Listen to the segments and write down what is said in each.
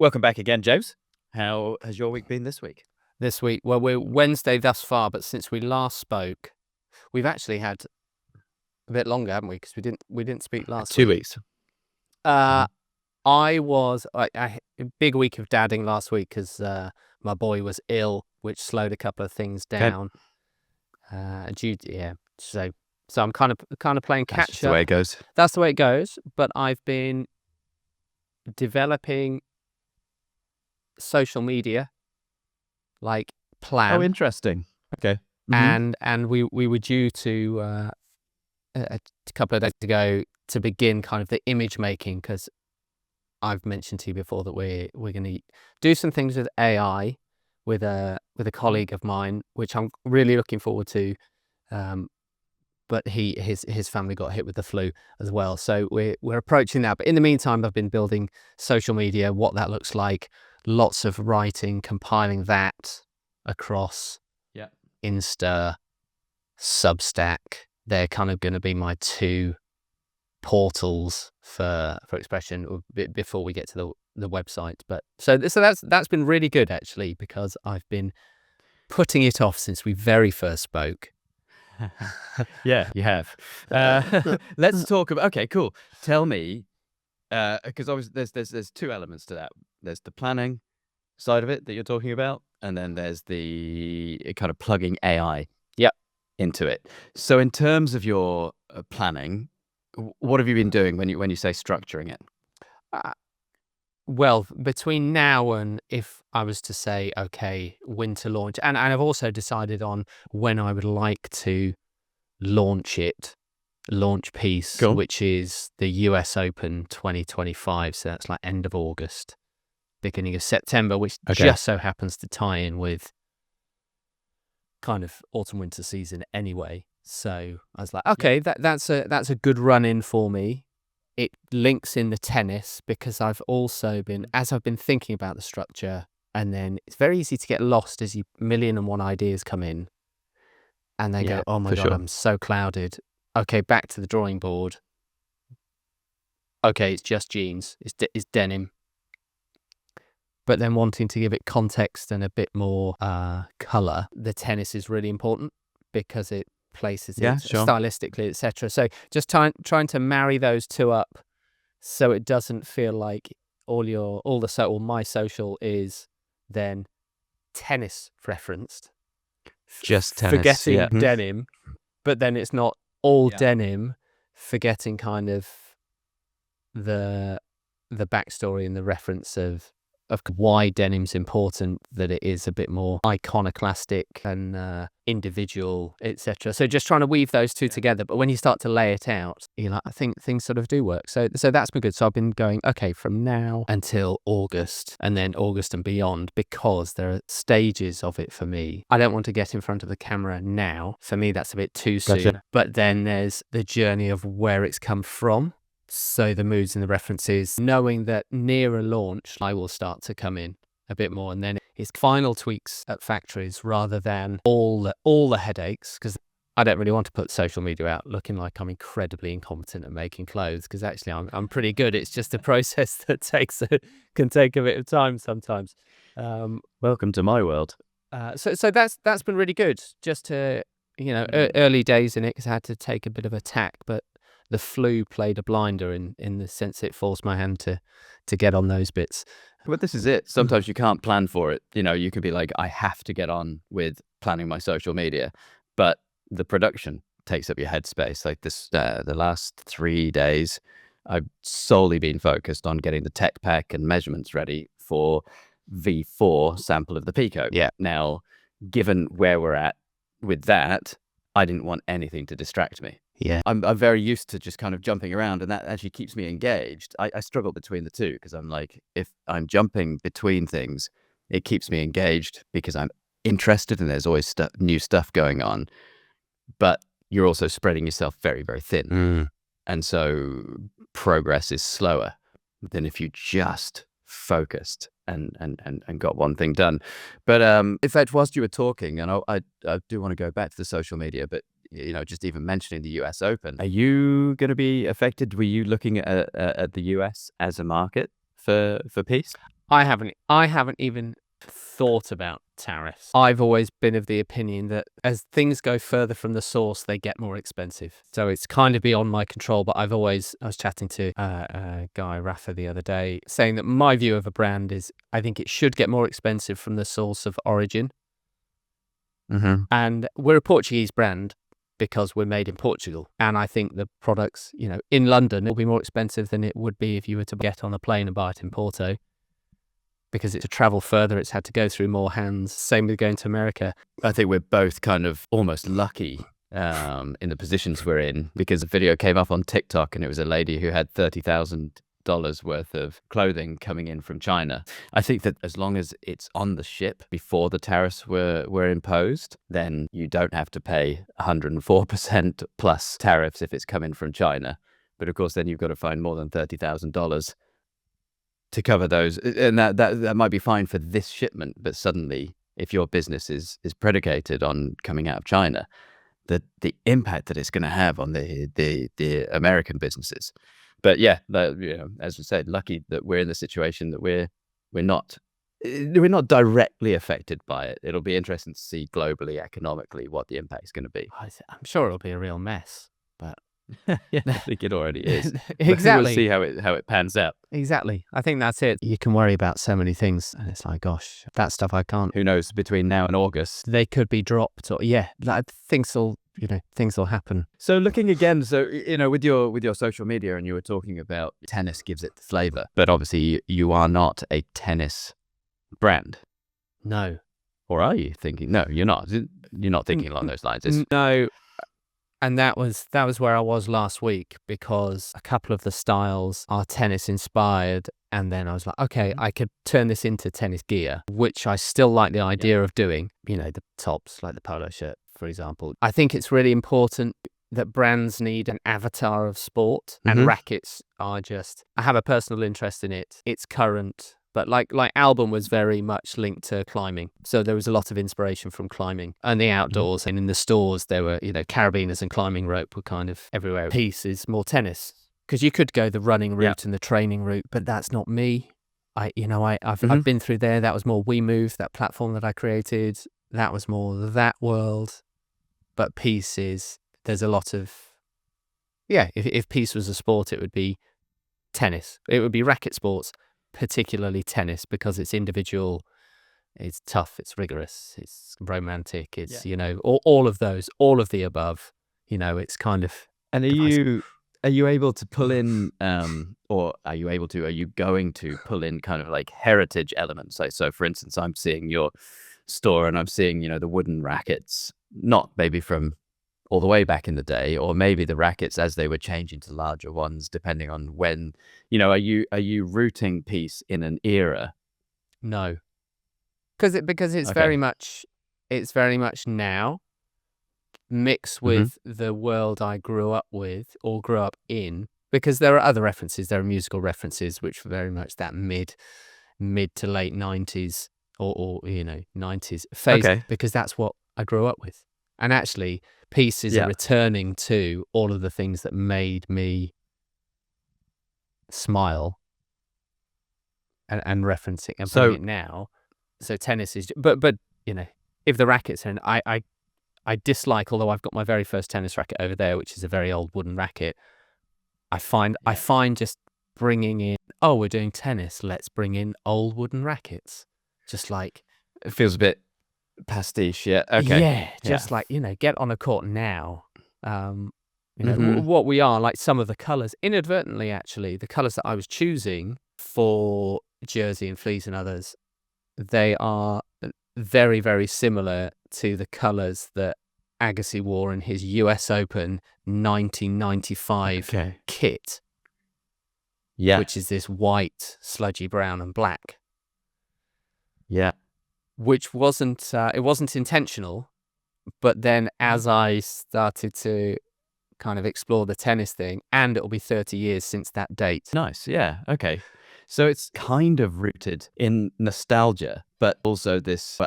Welcome back again, James. How has your week been this week? This week, well, we're Wednesday thus far, but since we last spoke, we've actually had a bit longer, haven't we? Because we didn't speak last 2 week. weeks. I a big week of dadding last week because my boy was ill, which slowed a couple of things down. So I'm kind of playing catch up. That's the way it goes. That's the way it goes. But I've been developing social media plan. Oh, interesting. Okay. And we were due to a couple of days ago to begin kind of the image making, because I've mentioned to you before that we're going to do some things with AI with a colleague of mine, which I'm really looking forward to. But his family got hit with the flu as well, so we're approaching that. But in the meantime, I've been building social media, what that looks like, lots of writing, compiling that across Insta, Substack. They're kind of going to be my two portals for expression before we get to the website. But so that's been really good, actually, because I've been putting it off since we very first spoke. Yeah, you have. Let's talk about. Okay, cool. Tell me, because obviously there's two elements to that. There's the planning side of it that you're talking about, and then there's the kind of plugging AI into it. So in terms of your planning, what have you been doing when you say structuring it? Well, between now and if I was to say, okay, winter launch, and I've also decided on when I would like to launch Peace, cool, which is the US Open 2025. So that's like end of August, beginning of September, which just so happens to tie in with kind of autumn winter season anyway. So I was like, okay, that's a good run in for me. It links in the tennis because I've been thinking about the structure, and then it's very easy to get lost as 1,000,001 ideas come in, and they go, oh my God, I'm so clouded. Okay, back to the drawing board. Okay, it's just jeans. It's denim. But then wanting to give it context and a bit more color, the tennis is really important because it places it stylistically, etc. So just trying to marry those two up so it doesn't feel like my social is then tennis referenced, just tennis, forgetting denim, but then it's not all denim, forgetting kind of the backstory and the reference of why denim's important, that it is a bit more iconoclastic and individual, etc. So just trying to weave those two together. But when you start to lay it out, you're like, I think things sort of do work. So that's been good. So I've been going, okay, from now until August, and then August and beyond, because there are stages of it for me. I don't want to get in front of the camera now. For me, that's a bit too soon. But then there's the journey of where it's come from. So the moods and the references, knowing that near a launch, I will start to come in a bit more. And then it's final tweaks at factories rather than all the headaches, because I don't really want to put social media out looking like I'm incredibly incompetent at making clothes, because actually I'm pretty good. It's just a process that can take a bit of time sometimes. Welcome to my world. So that's been really good. Just to, early days in it, because I had to take a bit of a tack, but the flu played a blinder in the sense it forced my hand to get on those bits. But this is it. Sometimes you can't plan for it. You could be like, I have to get on with planning my social media, but the production takes up your headspace. Like this, the last 3 days, I've solely been focused on getting the tech pack and measurements ready for V4 sample of the Pico. Yeah. Now, given where we're at with that, I didn't want anything to distract me. Yeah. I'm very used to just kind of jumping around, and that actually keeps me engaged. I struggle between the two, because I'm like, if I'm jumping between things, it keeps me engaged because I'm interested and there's always new stuff going on. But you're also spreading yourself very, very thin. And so progress is slower than if you just focused and got one thing done. But in fact, whilst you were talking, and I do want to go back to the social media, but just even mentioning the US Open, are you going to be affected? Were you looking at the US as a market for Peace? I haven't even thought about tariffs. I've always been of the opinion that as things go further from the source, they get more expensive. So it's kind of beyond my control, but I was chatting to a guy, Rafa, the other day, saying that my view of a brand is I think it should get more expensive from the source of origin. Mm-hmm. And we're a Portuguese brand because we're made in Portugal. And I think the products, in London, will be more expensive than it would be if you were to get on a plane and buy it in Porto. Because to travel further, it's had to go through more hands. Same with going to America. I think we're both kind of almost lucky in the positions we're in, because a video came up on TikTok and it was a lady who had $30,000 worth of clothing coming in from China. I think that as long as it's on the ship before the tariffs were imposed, then you don't have to pay 104% plus tariffs if it's coming from China. But of course, then you've got to find more than $30,000 to cover those, and that might be fine for this shipment, but suddenly, if your business is predicated on coming out of China, the impact that it's going to have on the American businesses. But yeah, as we said, lucky that we're in the situation that we're not directly affected by it. It'll be interesting to see globally, economically, what the impact is going to be. I'm sure it'll be a real mess, but yeah, I think it already is. Exactly. We'll see how it pans out. Exactly. I think that's it. You can worry about so many things, and it's like, gosh, that stuff I can't. Who knows? Between now and August, they could be dropped, or things will happen. So looking again, with your social media, and you were talking about tennis gives it the flavor, but obviously you are not a tennis brand. No. Or are you thinking? No, you're not. You're not thinking along those lines. No. And that was where I was last week, because a couple of the styles are tennis inspired. And then I was like, okay, I could turn this into tennis gear, which I still like the idea of doing, the tops, like the polo shirt, for example. I think it's really important that brands need an avatar of sport, and rackets are just, I have a personal interest in it. It's current. But like Album was very much linked to climbing. So there was a lot of inspiration from climbing and the outdoors. And in the stores, there were, carabiners and climbing rope were kind of everywhere. Peace is more tennis, because you could go the running route and the training route, but that's not me. I've been through there. That was more We Move, that platform that I created. That was more that world. But Peace there's a lot of, if Peace was a sport, it would be tennis. It would be racket sports. Particularly tennis, because it's individual, it's tough, it's rigorous, it's romantic, it's all of those, all of the above. It's kind of. And are you able to pull in, or are you going to pull in kind of like heritage elements? So for instance, I'm seeing your store and I'm seeing the wooden rackets, not maybe from all the way back in the day, or maybe the rackets as they were changing to larger ones, depending on when, are you rooting Peace in an era? No, because it's very much now mixed with the world I grew up with or grew up in, because there are other references, there are musical references, which were very much that mid to late 90s or 90s phase, because that's what I grew up with. And actually, Peace is returning to all of the things that made me smile and referencing and putting it now. So tennis is, but if the rackets, and I dislike, although I've got my very first tennis racket over there, which is a very old wooden racket. I find just bringing in, we're doing tennis, let's bring in old wooden rackets. Just like, it feels a bit pastiche. Get on a court now. What we are, like some of the colors, inadvertently actually, the colors that I was choosing for jersey and fleece and others, they are very, very similar to the colors that Agassi wore in his US Open 1995 kit, which is this white, sludgy brown and black. Which wasn't intentional, but then as I started to kind of explore the tennis thing, and it'll be 30 years since that date. Nice, okay. So it's kind of rooted in nostalgia, but also this,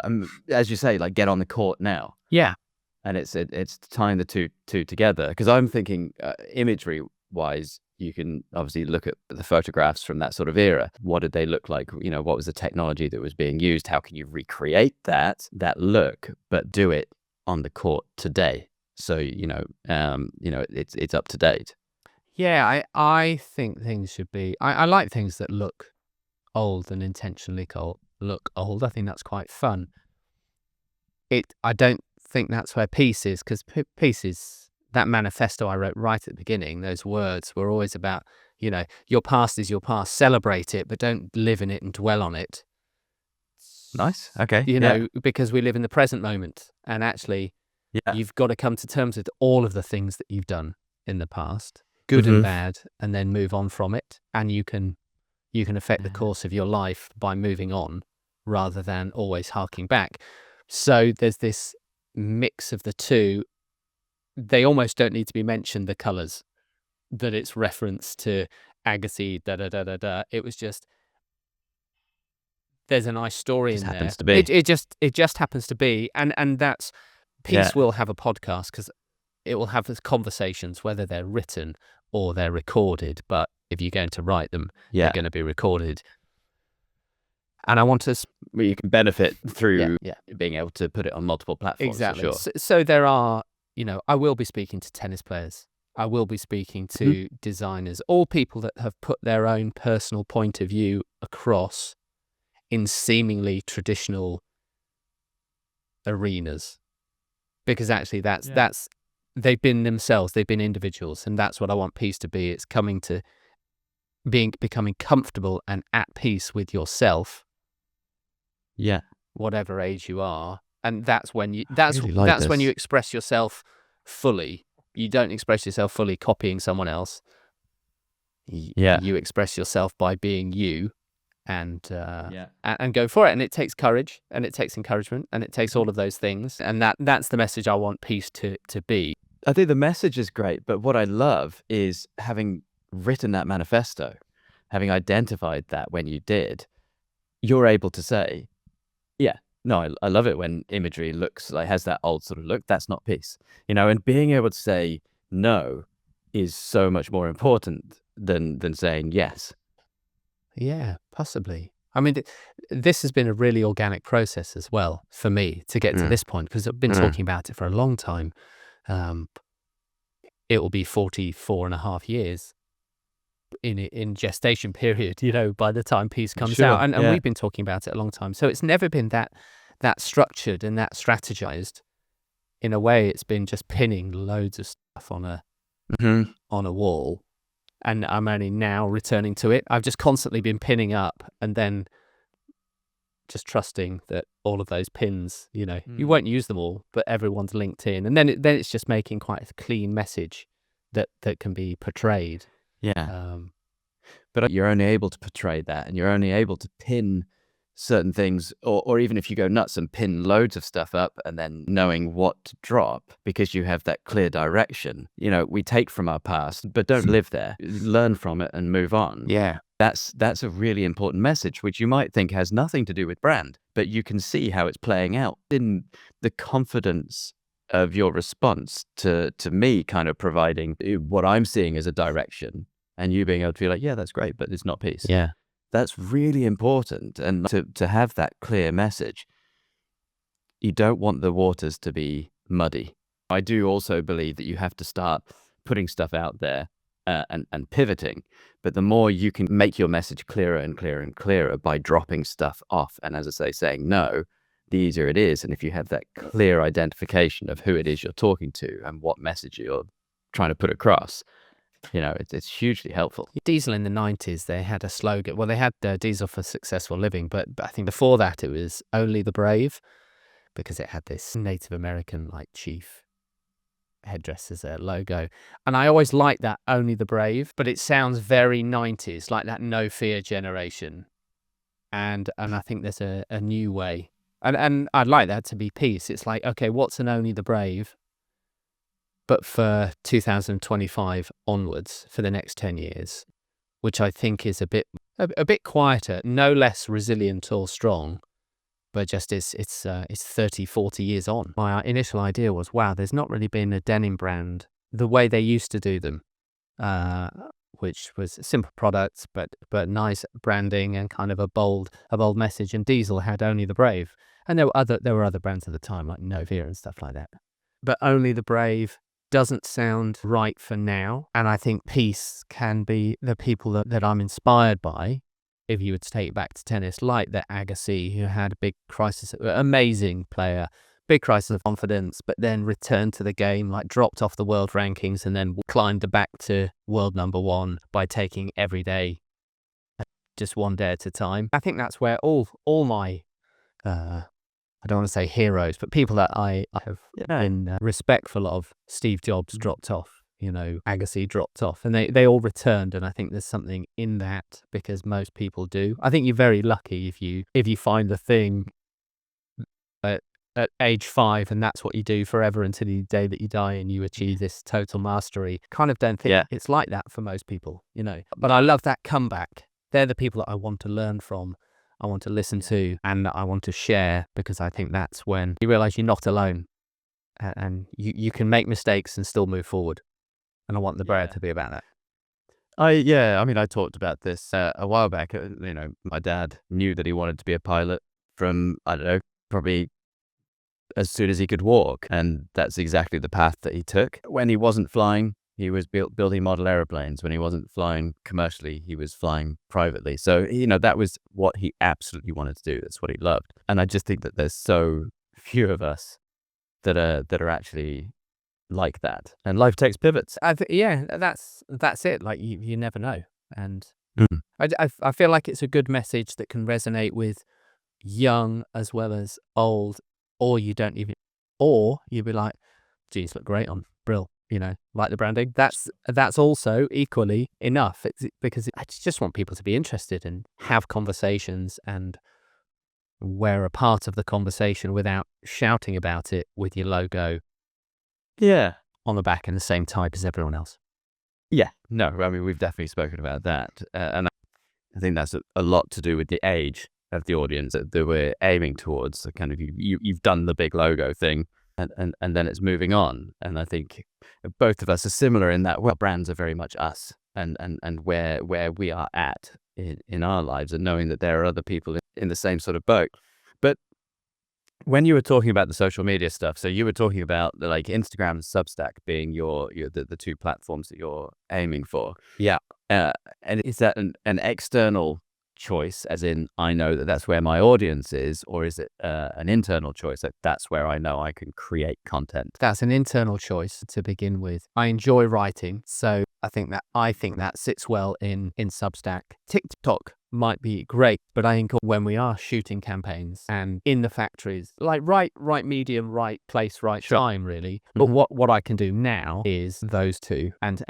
as you say, like get on the court now. Yeah, and it's tying the two together, because I'm thinking imagery wise, you can obviously look at the photographs from that sort of era. What did they look like? What was the technology that was being used? How can you recreate that look, but do it on the court today? So, it's up to date. Yeah, I think things should be. I like things that look old and intentionally look old. I think that's quite fun. I don't think that's where peace is, because peace is that manifesto I wrote right at the beginning. Those words were always about, your past is your past. Celebrate it, but don't live in it and dwell on it. Nice. Okay. Because we live in the present moment, and actually, you've got to come to terms with all of the things that you've done in the past, good and bad, and then move on from it. And you can affect the course of your life by moving on rather than always harking back. So there's this mix of the two. They almost don't need to be mentioned, the colours, that it's reference to Agassi, da-da-da-da-da. It was just, there's a nice story in there. Happens to be. It just happens to be. And that's, Peace will have a podcast, because it will have conversations, whether they're written or they're recorded. But if you're going to write them, they're going to be recorded. And I want to... You can benefit through being able to put it on multiple platforms. Exactly. For sure. So there are, I will be speaking to tennis players. I will be speaking to designers, all people that have put their own personal point of view across in seemingly traditional arenas. Because actually that's they've been themselves, they've been individuals, and that's what I want peace to be. It's becoming comfortable and at peace with yourself. Yeah. Whatever age you are. And that's when you when you express yourself fully. You don't express yourself fully copying someone else. You express yourself by being you, and go for it. And it takes courage, and it takes encouragement, and it takes all of those things. And that's the message I want peace to be. I think the message is great, but what I love is having written that manifesto, having identified that when you did, you're able to say, no, I love it when imagery has that old sort of look. That's not peace, and being able to say no is so much more important than saying yes. Yeah, possibly. I mean, this has been a really organic process as well for me to get to this point, because I've been talking about it for a long time. It will be 44 and a half years in gestation period, by the time peace comes out. And we've been talking about it a long time. So it's never been that structured and that strategized. In a way, it's been just pinning loads of stuff on a wall. And I'm only now returning to it. I've just constantly been pinning up, and then just trusting that all of those pins, you won't use them all, but everyone's linked in. And then it's just making quite a clean message that can be portrayed. Yeah. But you're only able to portray that, and you're only able to pin certain things, or even if you go nuts and pin loads of stuff up and then knowing what to drop, because you have that clear direction. We take from our past, but don't live there. Learn from it and move on. Yeah. That's a really important message, which you might think has nothing to do with brand, but you can see how it's playing out in the confidence of your response to me kind of providing what I'm seeing as a direction, and you being able to be like, yeah, that's great, but it's not peace. Yeah. That's really important. And to have that clear message, you don't want the waters to be muddy. I do also believe that you have to start putting stuff out there and pivoting. But the more you can make your message clearer and clearer and clearer by dropping stuff off, and as I say, saying no, the easier it is. And if you have that clear identification of who it is you're talking to and what message you're trying to put across, it's hugely helpful. Diesel in the 90s, they had a slogan. Well, they had Diesel for Successful Living, but I think before that it was Only the Brave, because it had this Native American chief headdress as a logo. And I always liked that Only the Brave, but it sounds very 90s, like that no fear generation. And I think there's a new way. And I'd like that to be peace. It's like, okay, what's an Only the Brave? But for 2025 onwards, for the next 10 years, which I think is a bit quieter, no less resilient or strong, but just it's 30, 40 years on. My initial idea was, wow, there's not really been a denim brand the way they used to do them, which was simple products, but nice branding and kind of a bold message. And Diesel had Only the Brave, and there were other brands at the time like Novia and stuff like that. But Only the Brave doesn't sound right for now. And I think Peace can be the people that I'm inspired by. If you would take it back to tennis, like the Agassi, who had a big crisis, amazing player, big crisis of confidence, but then returned to the game, like dropped off the world rankings and then climbed back to world number one by taking every day, just one day at a time. I think that's where all my, I don't want to say heroes, but people that I have been respectful of. Steve Jobs dropped off, Agassi dropped off, and they all returned. And I think there's something in that, because most people do. I think you're very lucky if you find the thing at age 5 and that's what you do forever until the day that you die and you achieve this total mastery. Kind of don't think it's like that for most people, But I love that comeback. They're the people that I want to learn from, I want to listen to, and I want to share, because I think that's when you realize you're not alone and you can make mistakes and still move forward. And I want the brand to be about that. I talked about this a while back. My dad knew that he wanted to be a pilot from, I don't know, probably as soon as he could walk. And that's exactly the path that he took. When he wasn't flying, he was building model airplanes. When he wasn't flying commercially, he was flying privately. So, that was what he absolutely wanted to do. That's what he loved. And I just think that there's so few of us that are actually like that. And life takes pivots. That's it. Like you never know. And I feel like it's a good message that can resonate with young as well as old, or you'd be like, geez, look great on Brill, like the branding. That's also equally enough. It's because I just want people to be interested and have conversations, and we're a part of the conversation without shouting about it with your logo on the back in the same type as everyone else. No, we've definitely spoken about that, and I think that's a lot to do with the age of the audience that we're aiming towards. So kind of you've done the big logo thing, and then it's moving on. And I think both of us are similar in that brands are very much us, and where we are at in our lives, and knowing that there are other people in the same sort of boat. But when you were talking about the social media stuff, so you were talking about like Instagram and Substack being the two platforms that you're aiming for. And is that an external choice, as in I know that that's where my audience is, or is it an internal choice that that's where I know I can create content? That's an internal choice to begin with. I enjoy writing, so I think that sits well in Substack. TikTok might be great, but I think when we are shooting campaigns and in the factories, like right medium, right place, right time, really. But what I can do now is those two and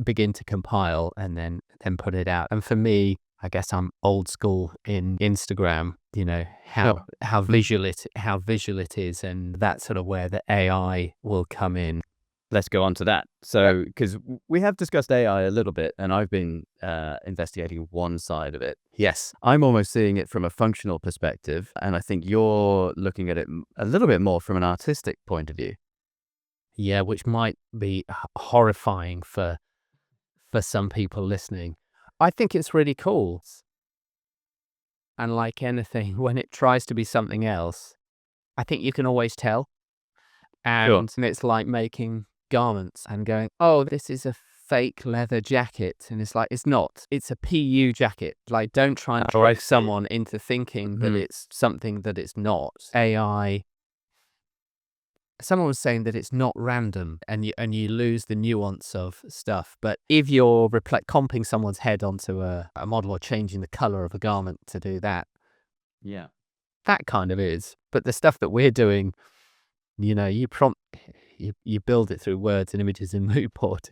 begin to compile and then put it out. And for me, I guess I'm old school in Instagram, how visual it is, and that's sort of where the AI will come in. Let's go on to that. So, because we have discussed AI a little bit, and I've been investigating one side of it. Yes. I'm almost seeing it from a functional perspective, and I think you're looking at it a little bit more from an artistic point of view. Yeah, which might be horrifying for some people listening. I think it's really cool. And like anything, when it tries to be something else, I think you can always tell. And it's like making garments and going, oh, this is a fake leather jacket. And it's like, it's not. It's a PU jacket. Like, don't try and trick someone into thinking that it's something that it's not. AI. Someone was saying that it's not random, and you lose the nuance of stuff. But if you're comping someone's head onto a model or changing the color of a garment to do that, that kind of is. But the stuff that we're doing, you build it through words and images in mood board.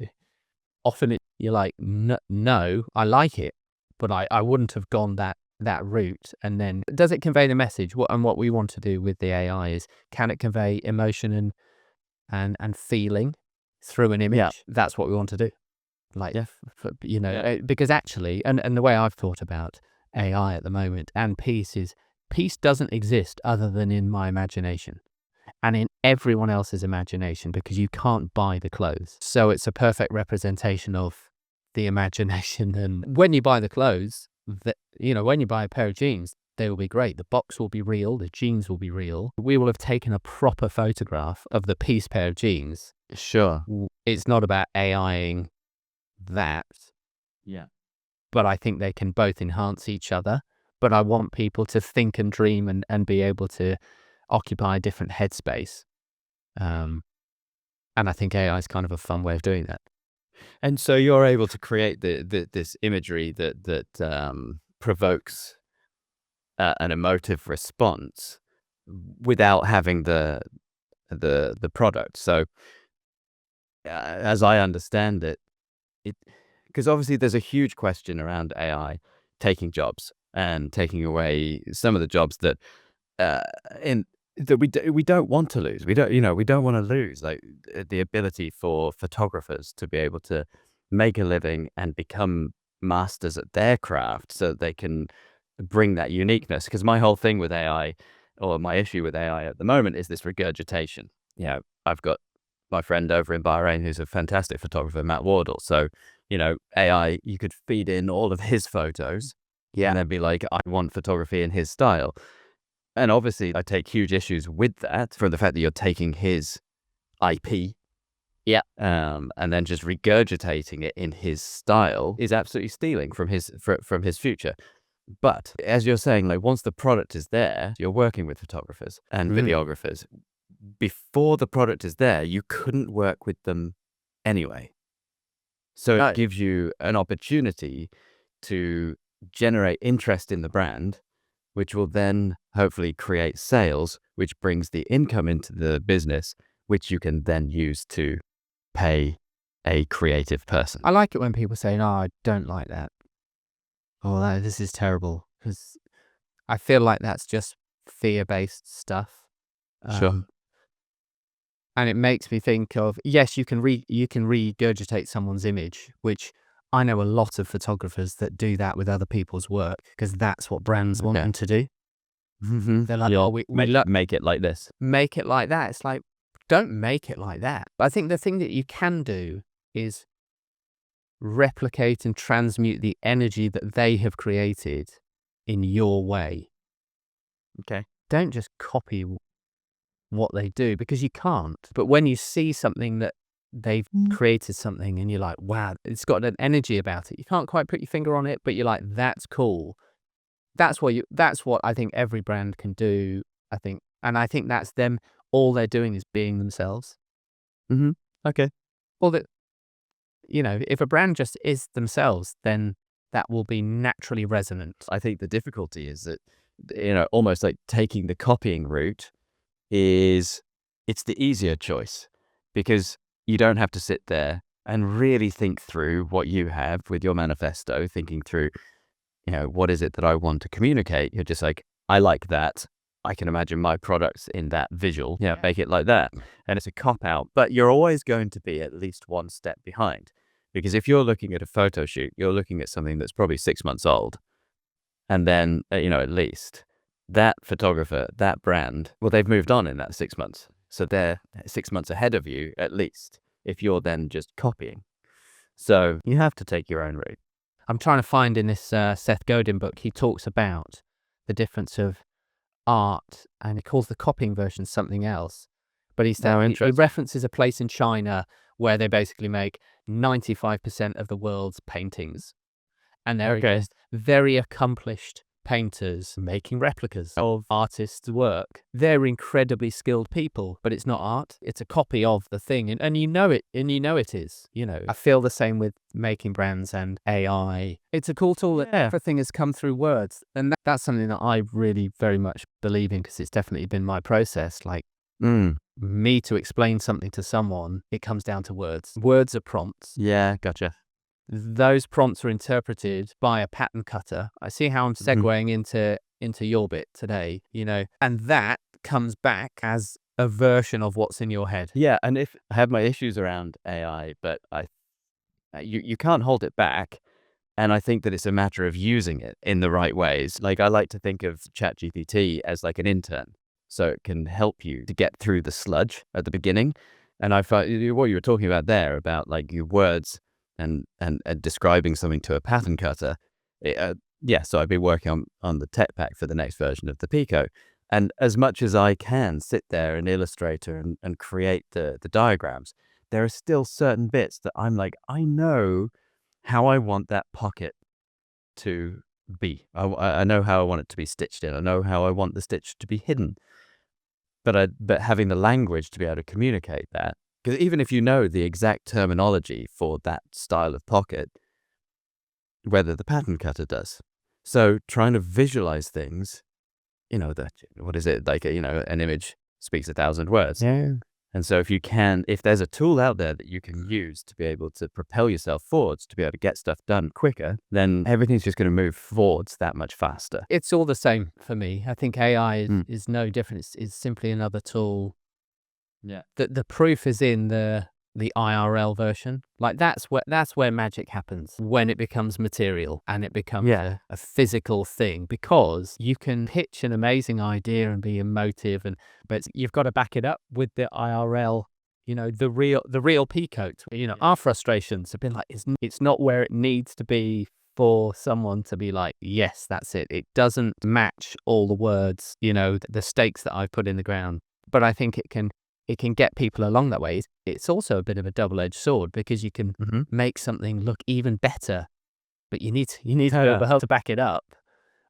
Often you're like, no, I like it, but I wouldn't have gone that route. And then does it convey the message? What we want to do with the AI is, can it convey emotion and feeling through an image? That's what we want to do. Because actually, and the way I've thought about AI at the moment and peace doesn't exist other than in my imagination and in everyone else's imagination, because you can't buy the clothes. So it's a perfect representation of the imagination. And when you buy the clothes, when you buy a pair of jeans, they will be great. The box will be real. The jeans will be real. We will have taken a proper photograph of the piece pair of jeans. Sure. It's not about AIing that. Yeah. But I think they can both enhance each other. But I want people to think and dream and be able to occupy a different headspace. And I think AI is kind of a fun way of doing that. And so you're able to create this imagery that provokes an emotive response without having the product. So as I understand it, because obviously there's a huge question around AI taking jobs and taking away some of the jobs that we don't want to lose. We don't want to lose like the ability for photographers to be able to make a living and become masters at their craft so that they can bring that uniqueness. Because my whole thing with AI, or my issue with AI at the moment, is this regurgitation. I've got my friend over in Bahrain who's a fantastic photographer, Matt Wardle. So, AI, you could feed in all of his photos and then be like, I want photography in his style. And obviously I take huge issues with that, from the fact that you're taking his IP and then just regurgitating it in his style is absolutely stealing from his future. But as you're saying, like, once the product is there, you're working with photographers and videographers. Before the product is there, you couldn't work with them anyway. So it gives you an opportunity to generate interest in the brand, which will then hopefully create sales, which brings the income into the business, which you can then use to pay a creative person. I like it when people say, no, I don't like that. Oh, this is terrible. Because I feel like that's just fear-based stuff. Sure. And it makes me think of, yes, you can regurgitate someone's image, which I know a lot of photographers that do that with other people's work, because that's what brands want them to do. They're like, make it like this. Make it like that. It's like, don't make it like that. But I think the thing that you can do is replicate and transmute the energy that they have created in your way. Okay. Don't just copy what they do, because you can't. But when you see something that they've created something and you're like, wow, it's got an energy about it. You can't quite put your finger on it, but you're like, that's cool. That's what I think every brand can do, I think. And I think that's them. All they're doing is being themselves. Okay. Well, if a brand just is themselves, then that will be naturally resonant. I think the difficulty is that, almost like taking the copying route it's the easier choice, because you don't have to sit there and really think through what you have with your manifesto, thinking through, what is it that I want to communicate? You're just like, I like that. I can imagine my products in that visual. Make it like that. And it's a cop-out, but you're always going to be at least one step behind. Because if you're looking at a photo shoot, you're looking at something that's probably 6 months old. And then, at least that photographer, that brand, well, they've moved on in that 6 months. So they're 6 months ahead of you, at least, if you're then just copying. So you have to take your own route. I'm trying to find in this Seth Godin book, he talks about the difference of art, and he calls the copying version something else. But he references a place in China where they basically make 95% of the world's paintings. And they're just very accomplished painters making replicas of artists' work. They're incredibly skilled people, but it's not art. It's a copy of the thing. And you know it is. I feel the same with making brands and AI. It's a cool tool that everything has come through words. And that's something that I really very much believe in, because it's definitely been my process. Like, me to explain something to someone, it comes down to words. Words are prompts. Yeah, gotcha. Those prompts are interpreted by a pattern cutter. I see how I'm segueing into your bit today, and that comes back as a version of what's in your head. Yeah, and if I have my issues around AI, but you can't hold it back. And I think that it's a matter of using it in the right ways. Like, I like to think of ChatGPT as like an intern. So it can help you to get through the sludge at the beginning. And I find what you were talking about there, about like your words and describing something to a pattern cutter. So I've been working on the tech pack for the next version of the Pico. And as much as I can sit there in Illustrator and create the diagrams, there are still certain bits that I'm like, I know how I want that pocket to be. I know how I want it to be stitched in. I know how I want the stitch to be hidden. But having the language to be able to communicate that, because even if you know the exact terminology for that style of pocket, whether the pattern cutter does. So trying to visualize things, what is it? Like, an image speaks 1,000 words. Yeah. And so if there's a tool out there that you can use to be able to propel yourself forwards, to be able to get stuff done quicker, then everything's just going to move forwards that much faster. It's all the same for me. I think AI is no different. It's simply another tool. Yeah. The proof is in the IRL version. Like that's where magic happens, when it becomes material and it becomes a physical thing, because you can pitch an amazing idea and be emotive, but you've got to back it up with the IRL, the real peacoat. Our frustrations have been like, it's not where it needs to be for someone to be like, yes, that's it. It doesn't match all the words, the stakes that I've put in the ground. But I think it can get people along that way. It's also a bit of a double-edged sword, because you can make something look even better, but you need to help to back it up.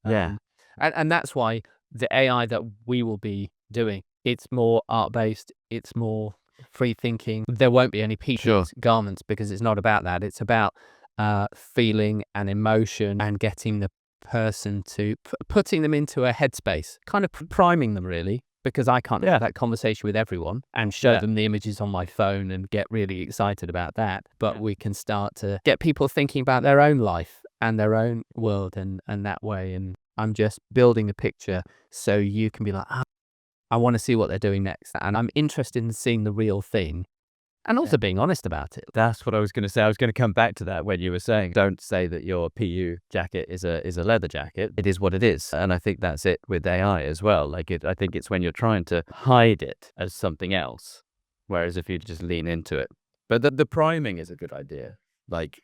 And that's why the AI that we will be doing, it's more art-based, it's more free-thinking. There won't be any peacoat garments, because it's not about that. It's about feeling and emotion and getting the person to putting them into a headspace, kind of priming them, really. Because I can't have that conversation with everyone and show them the images on my phone and get really excited about that. But we can start to get people thinking about their own life and their own world and that way. And I'm just building a picture so you can be like, I want to see what they're doing next. And I'm interested in seeing the real thing. And also being honest about it. That's what I was going to say. I was going to come back to that when you were saying, don't say that your PU jacket is a leather jacket. It is what it is. And I think that's it with AI as well. Like I think it's when you're trying to hide it as something else, whereas if you just lean into it. But the priming is a good idea.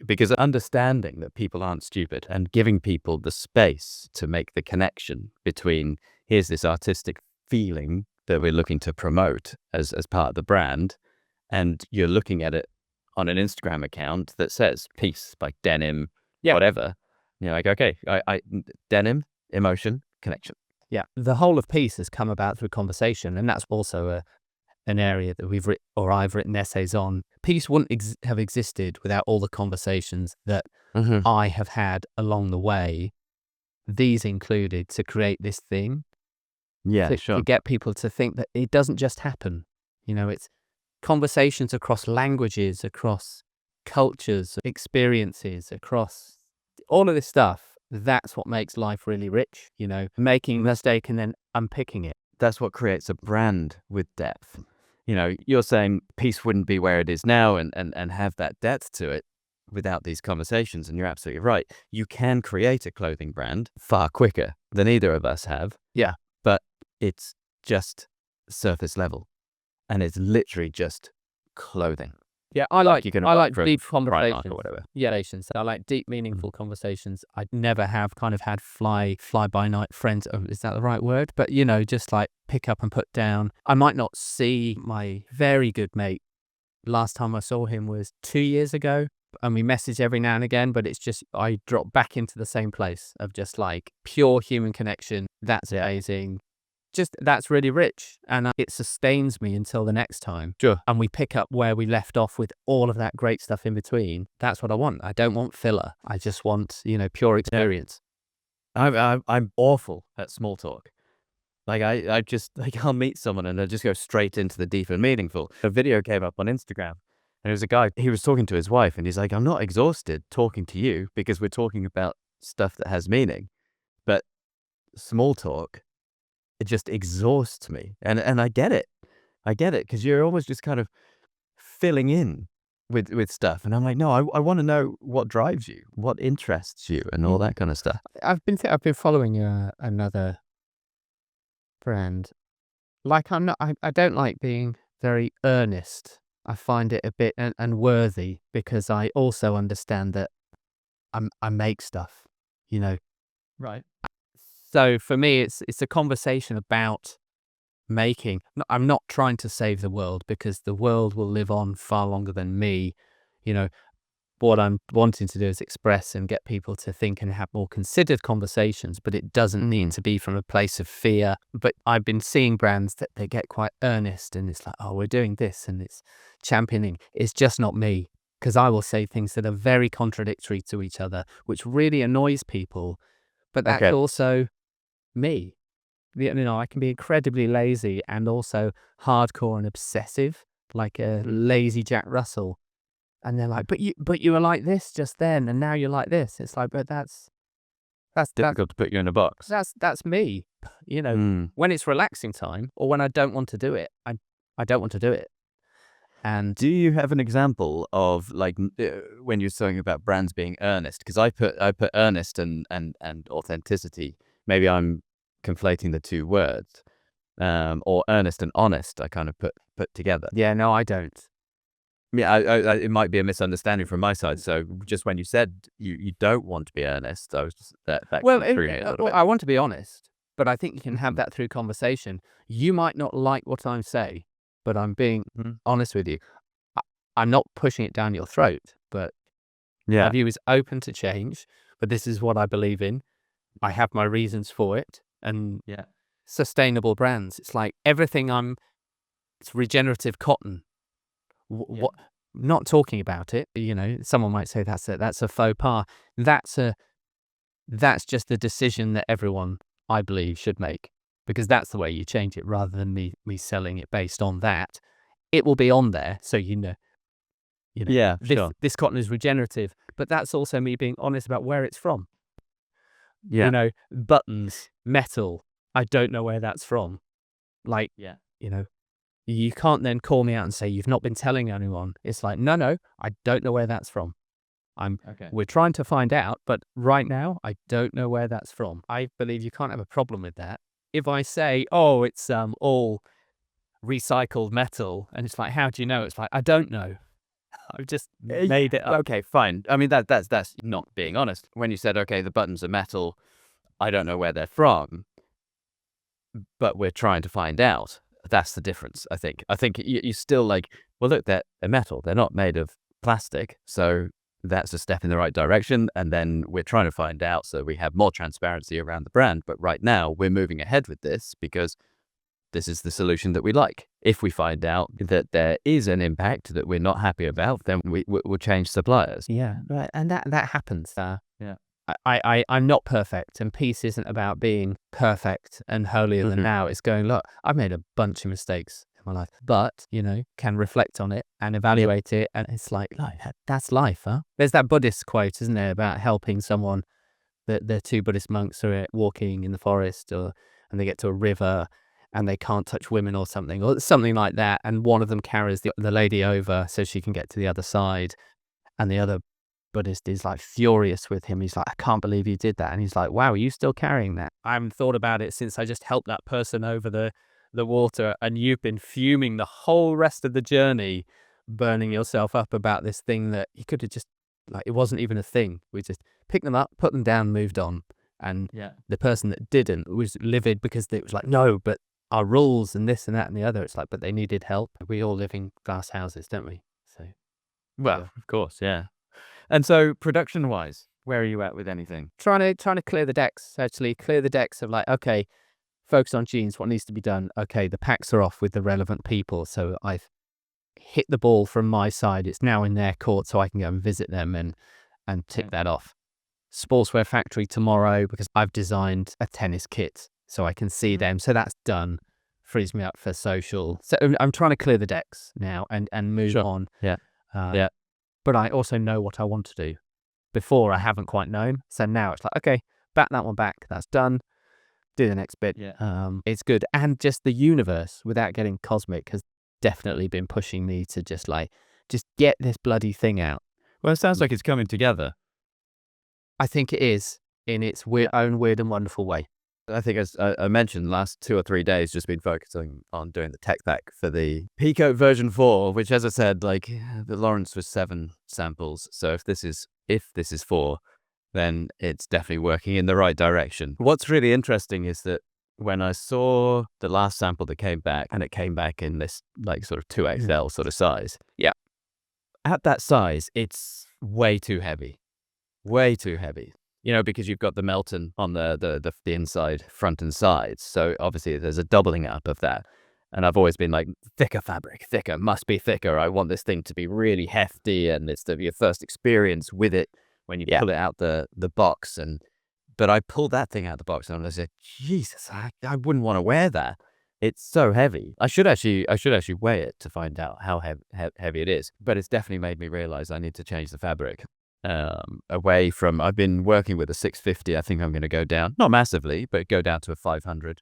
Because understanding that people aren't stupid and giving people the space to make the connection between, here's this artistic feeling that we're looking to promote as part of the brand, and you're looking at it on an Instagram account that says Peace, like denim, whatever. You're like, okay, I denim, emotion, connection. Yeah. The whole of Peace has come about through conversation, and that's also an area that I've written essays on. Peace wouldn't have existed without all the conversations that I have had along the way, these included, to create this thing. To get people to think that it doesn't just happen. It's conversations across languages, across cultures, experiences, across all of this stuff. That's what makes life really rich, making a mistake and then unpicking it. That's what creates a brand with depth. You're saying Peace wouldn't be where it is now and have that depth to it without these conversations. And you're absolutely right. You can create a clothing brand far quicker than either of us have. Yeah. But it's just surface level. And it's literally just clothing. Yeah, I like deep conversations. Or whatever. Yeah, I like deep, meaningful conversations. I never have kind of had fly by night friends. Oh, is that the right word? But just like pick up and put down. I might not see my very good mate. Last time I saw him was 2 years ago, and we message every now and again. But it's just I drop back into the same place of just like pure human connection. That's amazing. Just that's really rich, and it sustains me until the next time. Sure. And we pick up where we left off with all of that great stuff in between. That's what I want. I don't want filler. I just want, pure experience. I'm awful at small talk. I just I'll meet someone and I just go straight into the deep and meaningful. A video came up on Instagram, and there was a guy, he was talking to his wife, and he's like, I'm not exhausted talking to you because we're talking about stuff that has meaning, but small talk, it just exhausts me. And I get it. Because you're almost just kind of filling in with stuff. And I'm like, no, I want to know what drives you, what interests you, and all that kind of stuff. I've been following another friend. Like I don't like being very earnest I find it a bit unworthy, because I also understand that I make stuff, you know. Right. So for me, it's a conversation about making. I'm not trying to save the world, because the world will live on far longer than me. You know, what I'm wanting to do is express and get people to think and have more considered conversations, but it doesn't need to be from a place of fear. But I've been seeing brands that they get quite earnest, and it's like, oh, we're doing this, and it's championing. It's just not me, because I will say things that are very contradictory to each other, which really annoys people. But that's Okay. also me. You know, I can be incredibly lazy and also hardcore and obsessive, like a lazy Jack Russell. And they're like, but you were like this just then, and now you're like this. It's like, but that's Difficult to put you in a box. that's me. You know, Mm. when it's relaxing time, or when I don't want to do it, I don't want to do it. And Do you have an example of like when you're talking about brands being earnest? Because I put earnest and authenticity. Maybe I'm conflating the two words, or earnest and honest. I kind of put together. yeah, no, I don't. Yeah, it might be a misunderstanding from my side. So just when you said you don't want to be earnest, I was just, that Well, kind of threw me a little bit. I want to be honest, but I think you can have Mhm. that through conversation. You might not like what I say, but I'm being Mhm. honest with you. I, I'm not pushing it down your throat, but my Yeah. view is open to change. But this is what I believe in. I have my reasons for it. And Yeah. sustainable brands, it's like everything it's regenerative cotton. Yeah. What? Not talking about it, you know, someone might say that's a faux pas. That's a That's just a decision that everyone, I believe, should make, because that's the way you change it, rather than me selling it based on that. It will be on there, so Yeah. this Sure. this cotton is regenerative, but that's also me being honest about where it's from. Yeah. Buttons, metal. I don't know where that's from. Like, Yeah. you know, you can't then call me out and say you've not been telling anyone. It's like, no, I don't know where that's from. Okay. We're trying to find out, but right now I don't know where that's from. I believe you can't have a problem with that. If I say, oh, it's all recycled metal, and it's like, how do you know? It's like, I don't know. I've just made it up. Okay. Fine. I mean that's not being honest. When you said okay, the buttons are metal, I don't know where they're from, but we're trying to find out. That's the difference, I think. I think you still like, well, look, they're metal. They're not made of plastic. So that's a step in the right direction. And then we're trying to find out so we have more transparency around the brand. But right now, we're moving ahead with this because this is the solution that we like. If we find out that there is an impact that we're not happy about, then we'll change suppliers. Yeah, right. And that happens. Yeah. I'm not perfect, and peace isn't about being perfect and holier than Mhm. now. It's going, look, I've made a bunch of mistakes in my life, but, can reflect on it and evaluate it. And it's like that's life, huh? There's that Buddhist quote, isn't there, about helping someone. The two Buddhist monks are walking in the forest, and they get to a river, and they can't touch women or something like that. And one of them carries the lady over so she can get to the other side. And the other Buddhist is like furious with him. He's like, I can't believe you did that. And he's like, wow, are you still carrying that? I haven't thought about it since I just helped that person over the water. And you've been fuming the whole rest of the journey, burning yourself up about this thing that you could have just, like, it wasn't even a thing. We just picked them up, put them down, moved on. And Yeah. the person that didn't was livid, because it was like, no, but our rules and this and that and the other. It's like, but they needed help. We all live in glass houses, don't we? So, Well, yeah. of course. Yeah. And so production wise, where are you at with anything? Trying to clear the decks, actually clear the decks of, like, okay, focus on jeans, what needs to be done. Okay, the packs are off with the relevant people, so I've hit the ball from my side. It's now in their court, so I can go and visit them and tick Yeah. that off. Sportswear factory tomorrow, because I've designed a tennis kit, so I can see them. So that's done. Frees me up for social. So I'm trying to clear the decks now and move Sure. on. Yeah. Uh, Yeah. But I also know what I want to do. Before, I haven't quite known. So now it's like, okay, bat that one back. That's done. Do the next bit. Yeah. It's good. And just the universe, without getting cosmic, has definitely been pushing me to just get this bloody thing out. Well, it sounds like it's coming together. I think it is, in its own weird and wonderful way. I think, as I mentioned, last 2 or 3 days, just been focusing on doing the tech pack for the Peacoat version 4, which, as I said, like, the Lawrence was 7 samples. So if this is 4, then it's definitely working in the right direction. What's really interesting is that when I saw the last sample that came back, and it came back in this like sort of 2XL sort of size. Yeah. At that size, it's way too heavy. Way too heavy. You know, because you've got the Melton on the inside, front and sides. So obviously there's a doubling up of that. And I've always been like, thicker fabric, thicker, must be thicker. I want this thing to be really hefty, and it's your first experience with it when you pull it out the box. But I pulled that thing out of the box and I said, Jesus, I wouldn't want to wear that. It's so heavy. I should actually weigh it to find out how heavy it is. But it's definitely made me realize I need to change the fabric. Away from, I've been working with a 650. I think I'm going to go down, not massively, but go down to a 500,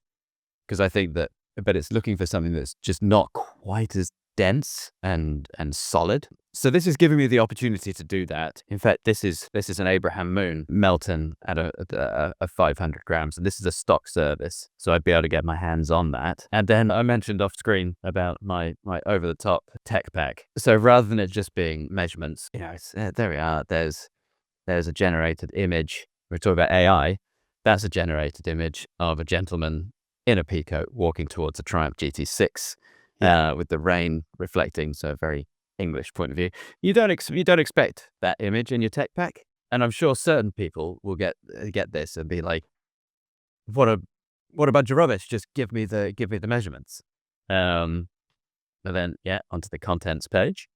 because I think that, but it's looking for something that's just not quite as dense and solid. So this is giving me the opportunity to do that. In fact, this is an Abraham Moon Melton at a 500 grams, and this is a stock service, so I'd be able to get my hands on that. And then I mentioned off screen about my over the top tech pack. So rather than it just being measurements, you know, there we are. There's a generated image. We're talking about AI. That's a generated image of a gentleman in a peacoat walking towards a Triumph GT6. With the rain reflecting, so a very English point of view. You don't expect that image in your tech pack, and I'm sure certain people will get this and be like, "What a bunch of rubbish! Just give me the measurements." But then, onto the contents page.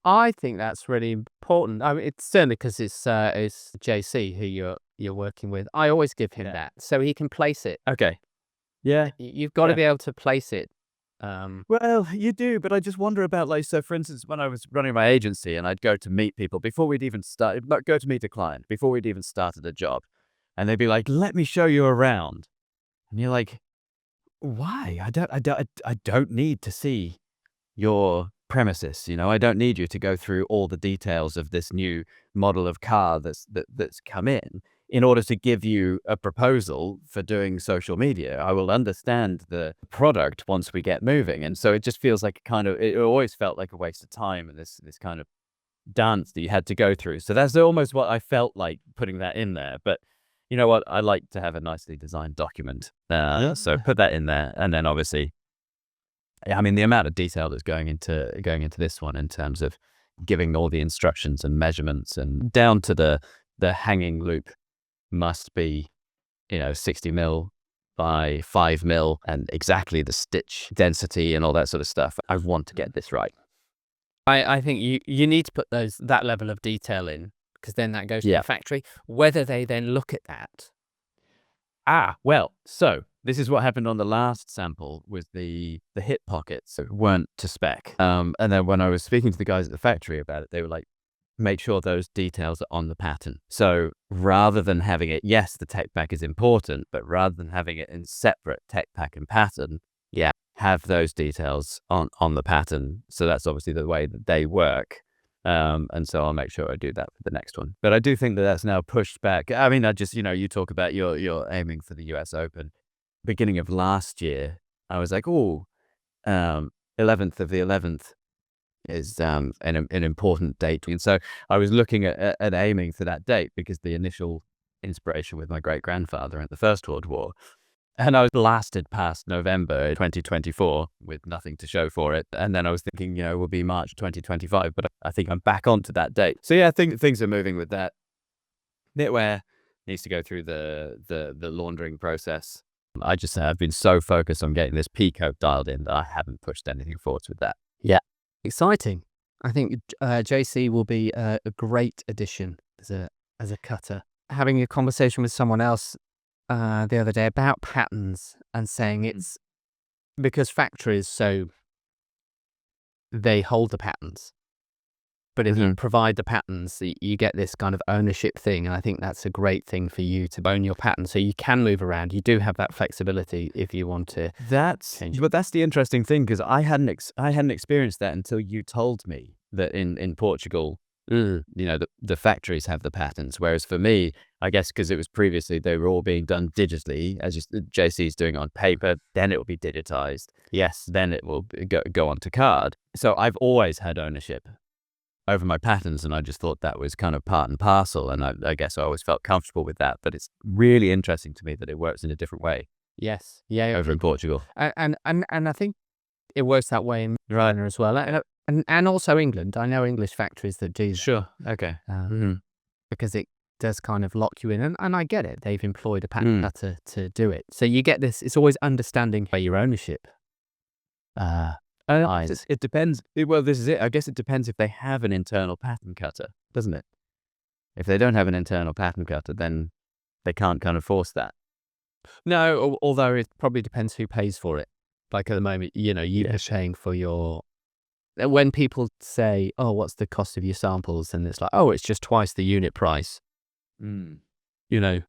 I think that's really important. I mean, it's certainly because it's JC who you're working with. I always give him that so he can place it. Okay. Yeah. You've got to be able to place it. Well, you do, but I just wonder about, like, so for instance, when I was running my agency and I'd go to meet people before we'd even started, go to meet a client before we'd even started a job, and they'd be like, "Let me show you around," and you're like, "Why? I don't need to see your premises. You know, I don't need you to go through all the details of this new model of car that's come in order to give you a proposal for doing social media. I will understand the product once we get moving." And so it just feels like it always felt like a waste of time, and this kind of dance that you had to go through. So that's almost what I felt like putting that in there. But you know what? I like to have a nicely designed document. So put that in there. And then obviously, I mean, the amount of detail that's going into this one in terms of giving all the instructions and measurements, and down to the hanging loop must be, 60 mil by 5 mil, and exactly the stitch density and all that sort of stuff. I want to get this right. I think you need to put that level of detail in, because then that goes to the factory. Whether they then look at that. Well, so this is what happened on the last sample with the hip pockets that weren't to spec. And then when I was speaking to the guys at the factory about it, they were like, make sure those details are on the pattern. So rather than having it, yes, the tech pack is important, but rather than having it in separate tech pack and pattern, have those details on the pattern. So that's obviously the way that they work. And so I'll make sure I do that for the next one. But I do think that that's now pushed back. I mean, I just, you talk about you're aiming for the US Open. Beginning of last year, I was like, 11th of the 11th is an important date. And so I was looking at aiming for that date, because the initial inspiration with my great-grandfather in the First World War. And I was blasted past November 2024 with nothing to show for it. And then I was thinking, it will be March 2025, but I think I'm back onto that date. So I think things are moving with that. Knitwear needs to go through the laundering process. I've been so focused on getting this peacoat dialed in that I haven't pushed anything forwards with that. Yeah. Exciting. I think JC will be a great addition as a cutter. Having a conversation with someone else the other day about patterns, and saying it's because factories, so they hold the patterns, but if you provide the patterns, you get this kind of ownership thing. And I think that's a great thing for you to own your pattern, so you can move around. You do have that flexibility if you want to. But that's the interesting thing, because I hadn't experienced that until you told me that in Portugal You know, the factories have the patents, whereas for me, I guess because it was previously they were all being done digitally, as JC's doing on paper, then it will be digitized. Yes. Then it will go onto card. So I've always had ownership over my patents, and I just thought that was kind of part and parcel, and I guess I always felt comfortable with that. But it's really interesting to me that it works in a different way. Yes. Yeah. Over in Portugal. And I think it works that way in China as well. And also England. I know English factories that do that. Sure. Okay. Because it does kind of lock you in. And I get it. They've employed a patent cutter to do it. So you get this, it's always understanding where your ownership lies. It depends. Well, this is it. I guess it depends if they have an internal patent cutter, doesn't it? If they don't have an internal patent cutter, then they can't kind of force that. No, although it probably depends who pays for it. Like at the moment, you know, you're paying for your... When people say, oh, what's the cost of your samples? And it's like, oh, it's just twice the unit price. You know,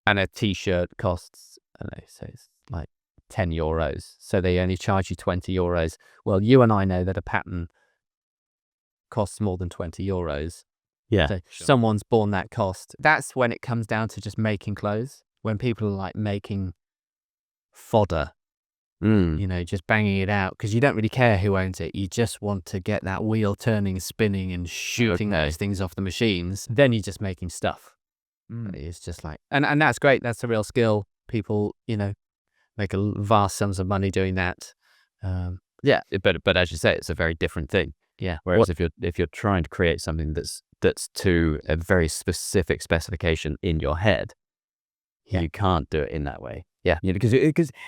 and a T-shirt costs, I don't know, so it's like 10 euros. So they only charge you 20 euros. Well, you and I know that a patent costs more than 20 euros. Yeah. So someone's borne that cost. That's when it comes down to just making clothes. When people are like making fodder, you know, just banging it out, because you don't really care who owns it. You just want to get that wheel turning, spinning, and shooting those things off the machines. Then you're just making stuff. It's just like, and that's great. That's a real skill. People, you know, make vast sums of money doing that. Yeah, but as you say, it's a very different thing. Yeah. Whereas if you're trying to create something that's to a very specific specification in your head, you can't do it in that way. Yeah, you know, because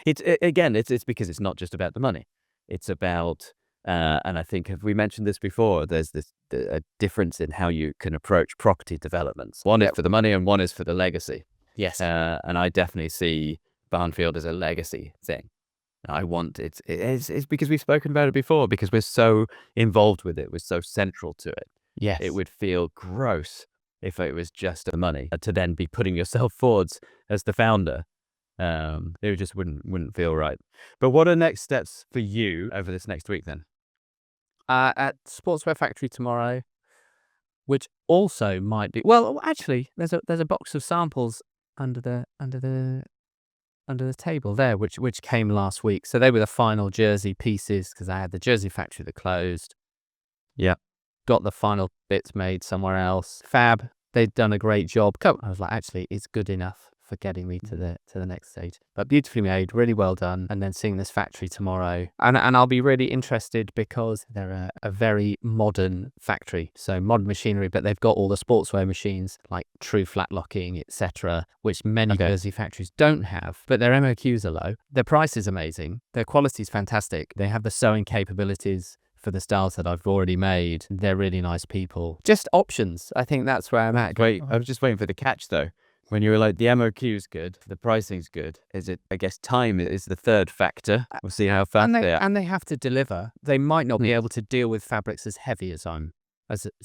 it's because it's not just about the money. It's about and I think, have we mentioned this before? There's a difference in how you can approach property developments. One is for the money, and one is for the legacy. Yes, and I definitely see Barnfield as a legacy thing. I want it's because we've spoken about it before, because we're so involved with it, we're so central to it. Yes, it would feel gross if it was just the money to then be putting yourself forwards as the founder. It just wouldn't feel right. But what are next steps for you over this next week then? At Sportswear Factory tomorrow, which also might be, well, actually, there's a box of samples under the table there, which came last week. So they were the final jersey pieces, because I had the jersey factory that closed. Yeah. Got the final bits made somewhere else. Fab, they'd done a great job. I was like, actually, it's good enough for getting me to the next stage. But beautifully made, really well done. And then seeing this factory tomorrow. And I'll be really interested, because they're a very modern factory. So modern machinery, but they've got all the sportswear machines, like true flat locking, etc., which many jersey factories don't have. But their MOQs are low. Their price is amazing. Their quality is fantastic. They have the sewing capabilities for the styles that I've already made. They're really nice people. Just options. I think that's where I'm at. Wait, I was just waiting for the catch though. When you were like, the MOQ's good, the pricing's good. Is it, I guess time is the third factor. We'll see how fast they are. And they have to deliver. They might not be able to deal with fabrics as heavy as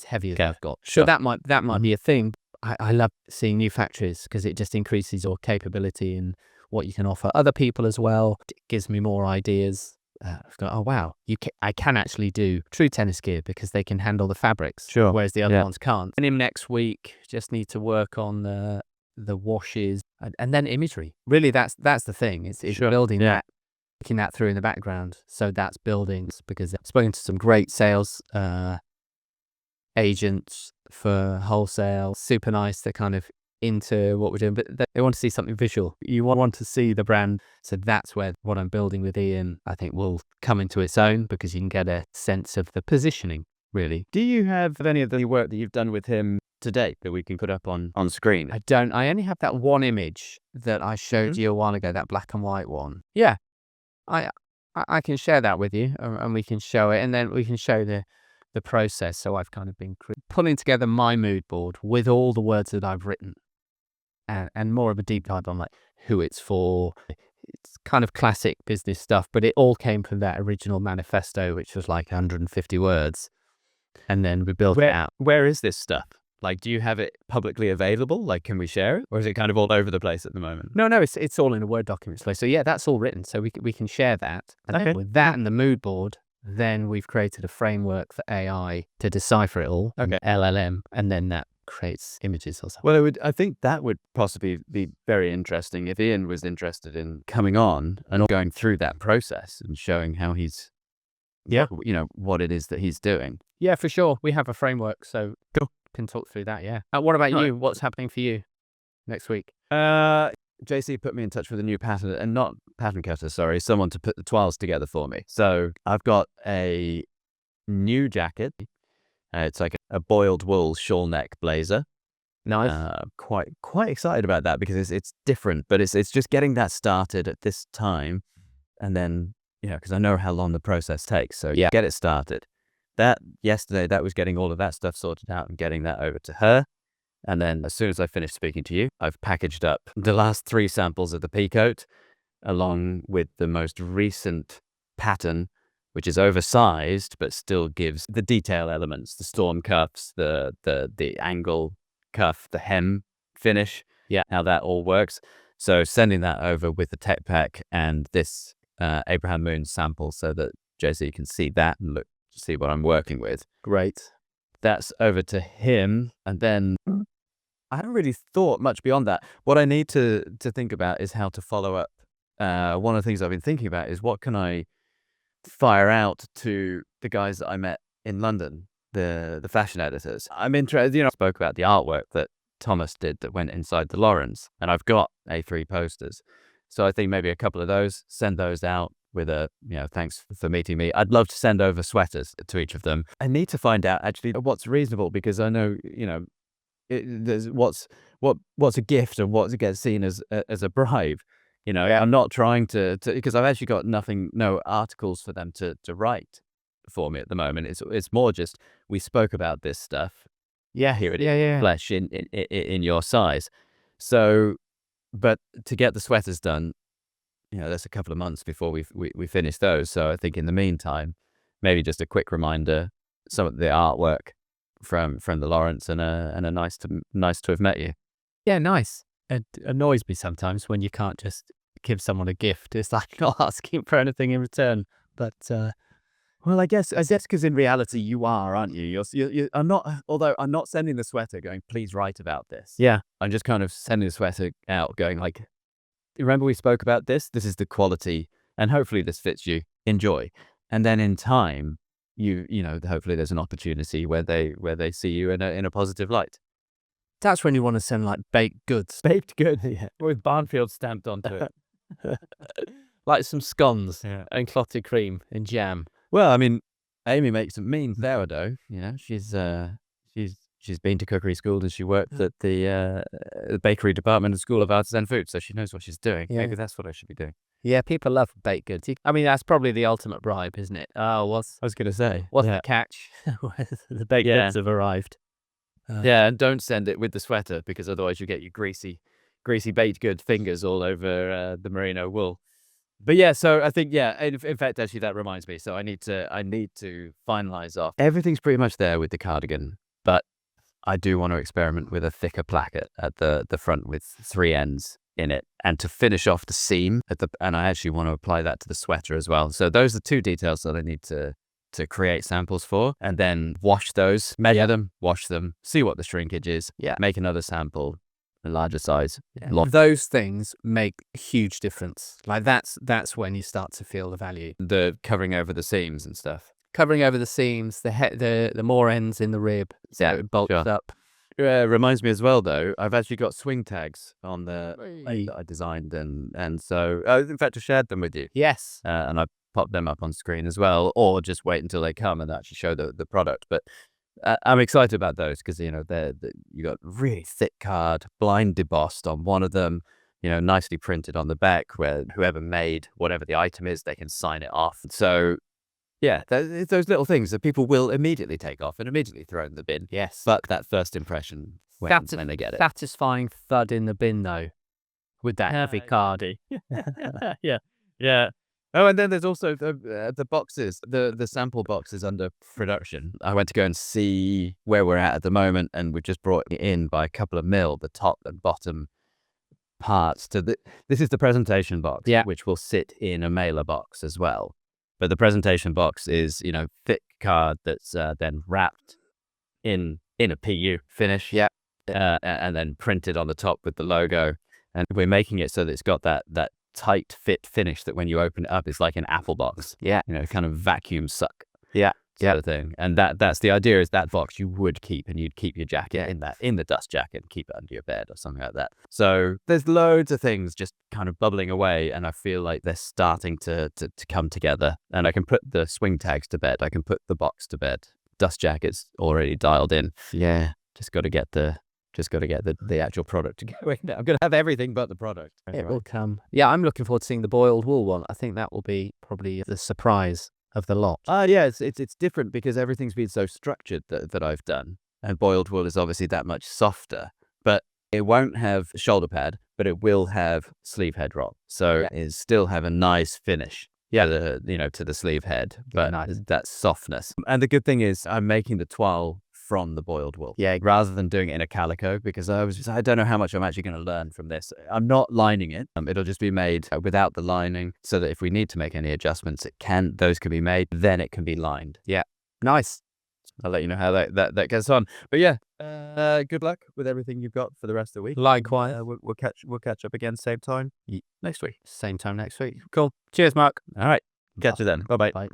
heavy as I've got. Sure. So that might be a thing. I love seeing new factories, because it just increases your capability and what you can offer other people as well. It gives me more ideas. I've got, oh wow, I can actually do true tennis gear, because they can handle the fabrics, whereas the other ones can't. And in next week, just need to work on the washes and then imagery. Really, that's the thing. It's building that, looking that through in the background. So that's building, because I've spoken to some great sales agents for wholesale. Super nice. They're kind of into what we're doing, but they want to see something visual. You want to see the brand. So that's where what I'm building with Ian, I think, will come into its own, because you can get a sense of the positioning, really. Do you have any of the work that you've done with him to date that we can put up on screen? I don't. I only have that one image that I showed you a while ago, that black and white one. Yeah. I can share that with you, and we can show it, and then we can show the process. So I've kind of been pulling together my mood board with all the words that I've written, and more of a deep dive on like who it's for. It's kind of classic business stuff, but it all came from that original manifesto, which was like 150 words. And then we built it out. Where is this stuff? Like, do you have it publicly available? Like, can we share it? Or is it kind of all over the place at the moment? No, it's all in a Word document. So yeah, that's all written. So we can share that. And then with that and the mood board, Then we've created a framework for AI to decipher it all, Okay. LLM, and then that creates images or something. Well, I think that would possibly be very interesting if Ian was interested in coming on and going through that process and showing how he's, what it is that he's doing. Yeah, for sure. We have a framework, so Cool. Can talk through that. Yeah. What about Right. you? What's happening for you next week? JC put me in touch with a new pattern, and not pattern cutter, sorry, someone to put the toiles together for me. So I've got a new jacket. It's like a boiled wool shawl neck blazer. Nice. Quite excited about that because it's different, but it's just getting that started at this time, and then because I know how long the process takes. So get it started. That yesterday, that was getting all of that stuff sorted out and getting that over to her. And then as soon as I finished speaking to you, I've packaged up the last 3 samples of the peacoat, along with the most recent pattern, which is oversized but still gives the detail elements, the storm cuffs, the angle cuff, the hem finish, how that all works. So sending that over with the tech pack and this Abraham Moon sample so that JC can see that and see what I'm working with. Great. That's over to him, and then I haven't really thought much beyond that. What I need to think about is how to follow up. One of the things I've been thinking about is what can I fire out to the guys that I met in London, the fashion editors. I'm interested, I spoke about the artwork that Thomas did that went inside the Lawrence, and I've got A3 posters. So I think maybe a couple of those, send those out with a, thanks for meeting me. I'd love to send over sweaters to each of them. I need to find out actually what's reasonable, because I know, there's what's a gift and what gets seen as a bribe. I'm not trying to because I've actually got no articles for them to write for me at the moment. It's more just, we spoke about this stuff. Yeah, Here it is, flesh in your size. So, but to get the sweaters done, that's a couple of months before we finish those. So I think in the meantime, maybe just a quick reminder, some of the artwork from the Lawrence, and a nice to have met you. Yeah, nice. It annoys me sometimes when you can't just give someone a gift. It's like not asking for anything in return. But well, I guess because in reality you are, aren't you? I'm not. Although I'm not sending the sweater going, please write about this. Yeah, I'm just kind of sending the sweater out going like, remember we spoke about this? This is the quality, and hopefully this fits you. Enjoy. And then in time, hopefully there's an opportunity where they see you in a positive light. That's when you want to send like baked goods. Baked good, with Barnfield stamped onto it. Like some scones and clotted cream and jam. Well, I mean, Amy makes a mean sourdough. She's been to cookery school, and she worked at the bakery department of School of Arts and Food, so she knows what she's doing. Yeah. Maybe that's what I should be doing. Yeah, people love baked goods. I mean, that's probably the ultimate bribe, isn't it? Oh, I was going to say, what's the catch? The baked goods have arrived. And don't send it with the sweater, because otherwise you get your greasy baked good fingers all over the merino wool. But yeah, so I think, in fact, actually, that reminds me. So I need to finalize off. Everything's pretty much there with the cardigan, but I do want to experiment with a thicker placket at the front with 3 ends in it, and to finish off the seam and I actually want to apply that to the sweater as well. So those are 2 details that I need to create samples for, and then wash those, measure them, wash them, see what the shrinkage is, make another sample, a larger size. Those things make a huge difference. Like that's when you start to feel the value. The covering over the seams and stuff. Covering over the seams, the more ends in the rib, so it bulks up. Reminds me as well, though, I've actually got swing tags on that I designed, and so in fact I shared them with you. Yes, and I popped them up on screen as well, or just wait until they come and actually show the product. But I'm excited about those because you got really thick card, blind debossed on one of them, nicely printed on the back, where whoever made whatever the item is, they can sign it off. So yeah, it's those little things that people will immediately take off and immediately throw in the bin. Yes, but that first impression when they get it, satisfying thud in the bin though, with that heavy cardy. yeah. Oh, and then there's also the boxes, the sample boxes under production. I went to go and see where we're at the moment, and we've just brought it in by a couple of mil, the top and bottom parts. This is the presentation box, which will sit in a mailer box as well. But the presentation box is, you know, thick card that's then wrapped in a PU finish. Yeah. And then printed on the top with the logo. And we're making it so that it's got that tight fit finish that when you open it up, it's like an apple box. Yeah. You know, kind of vacuum suck. Yeah. Sort of thing. And that's the idea, is that box you would keep, and you'd keep your jacket in the dust jacket and keep it under your bed or something like that. So there's loads of things just kind of bubbling away, and I feel like they're starting to come together. And I can put the swing tags to bed. I can put the box to bed. Dust jacket's already dialed in. Yeah. Just got to get the actual product going. I'm going to have everything but the product. It will come. Yeah, I'm looking forward to seeing the boiled wool one. I think that will be probably the surprise of the lot. Yeah, it's different because everything's been so structured that I've done. And boiled wool is obviously that much softer, but it won't have shoulder pad, but it will have sleeve head roll. So it still have a nice finish. Yeah, to the sleeve head, but that softness. And the good thing is I'm making the toile from the boiled wool, rather than doing it in a calico, because I don't know how much I'm actually going to learn from this. I'm not lining it. It'll just be made without the lining, so that if we need to make any adjustments, those can be made. Then it can be lined. Yeah, nice. I'll let you know how that gets on. But yeah, good luck with everything you've got for the rest of the week. Likewise. We'll catch up again same time next week. Same time next week. Cool. Cheers, Mark. All right. Catch you then. Bye-bye. Bye.